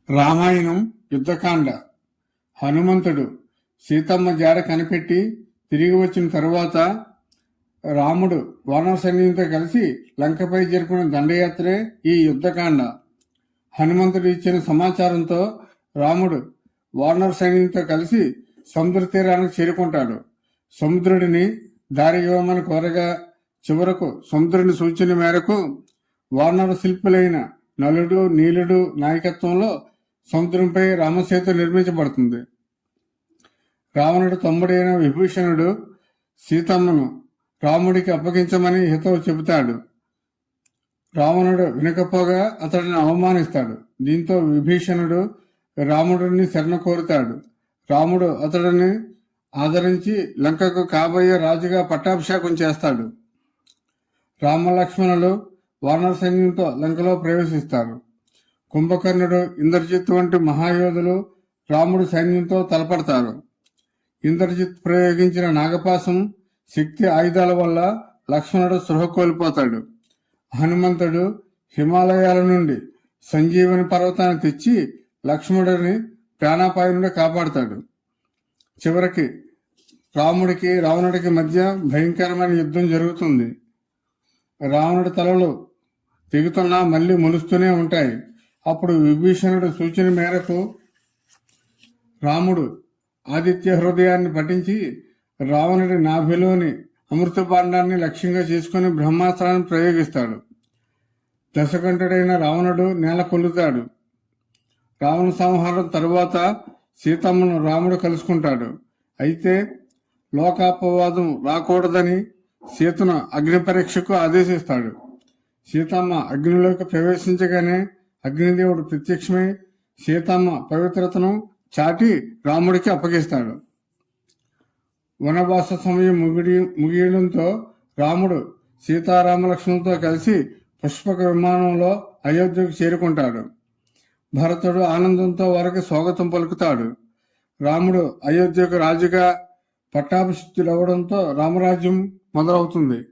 రామాయణం యుద్ధకాండ. హనుమంతుడు సీతమ్మ జాడ కనిపెట్టి తిరిగి వచ్చిన తరువాత రాముడు వానర సైన్యంతో కలిసి లంకపై జరిపిన దండయాత్రే ఈ యుద్ధకాండ. హనుమంతుడు ఇచ్చిన సమాచారంతో రాముడు వానర సైన్యంతో కలిసి సముద్ర తీరానికి చేరుకుంటాడు. సముద్రుడిని దారి ఇవ్వమని కోరగా చివరకు సముద్రుని సూచన మేరకు వానర శిల్పులైన నలుడు నీలుడు నాయకత్వంలో సముద్రంపై రామసేతు నిర్మించబడుతుంది. రావణుడు తమ్ముడైన విభీషణుడు సీతమ్మను రాముడికి అప్పగించమని హితవు చెబుతాడు. రావణుడు వినకపోగా అతడిని అవమానిస్తాడు. దీంతో విభీషణుడు రాముడిని శరణ కోరుతాడు. రాముడు అతడిని ఆదరించి లంకకు కాబోయే రాజుగా పట్టాభిషేకం చేస్తాడు. రామలక్ష్మణులు వానర సైన్యంతో లంకలో ప్రవేశిస్తారు. కుంభకర్ణుడు, ఇంద్రజిత్ వంటి మహాయోధులు రాముడు సైన్యంతో తలపడతారు. ఇంద్రజిత్ ప్రయోగించిన నాగపాశం శక్తి ఆయుధాల వల్ల లక్ష్మణుడు సృహ కోల్పోతాడు. హనుమంతుడు హిమాలయాల నుండి సంజీవని పర్వతాన్ని తెచ్చి లక్ష్మణుడిని ప్రాణాపాయం నుండి కాపాడుతాడు. చివరికి రాముడికి రావణుడికి మధ్య భయంకరమైన యుద్ధం జరుగుతుంది. రావణుడి తలలు తెగుతున్నా మళ్ళీ మొలుస్తూనే ఉంటాయి. అప్పుడు విభీషణుడి సూచన మేరకు రాముడు ఆదిత్య హృదయాన్ని పఠించి రావణుడి నాభిలోని అమృత భాండాన్ని లక్ష్యంగా చేసుకుని బ్రహ్మాస్త్రాన్ని ప్రయోగిస్తాడు. దశకంఠుడైన రావణుడు నేల కొల్లుతాడు. రావణ సంహారం తరువాత సీతమ్మను రాముడు కలుసుకుంటాడు. అయితే లోకాపవాదం రాకూడదని సీతను అగ్ని పరీక్షకు ఆదేశిస్తాడు. సీతమ్మ అగ్నిలోకి ప్రవేశించగానే అగ్నిదేవుడు ప్రత్యక్షమై సీతమ్మ పవిత్రతను చాటి రాముడికి అప్పగిస్తాడు. వనవాస సమయం ముగియడంతో రాముడు సీతారామలక్ష్మణులతో కలిసి పుష్పక విమానంలో అయోధ్యకు చేరుకుంటాడు. భరతుడు ఆనందంతో వారికి స్వాగతం పలుకుతాడు. రాముడు అయోధ్యకు రాజుగా పట్టాభిషిక్తుడవడంతో రామరాజ్యం మొదలవుతుంది.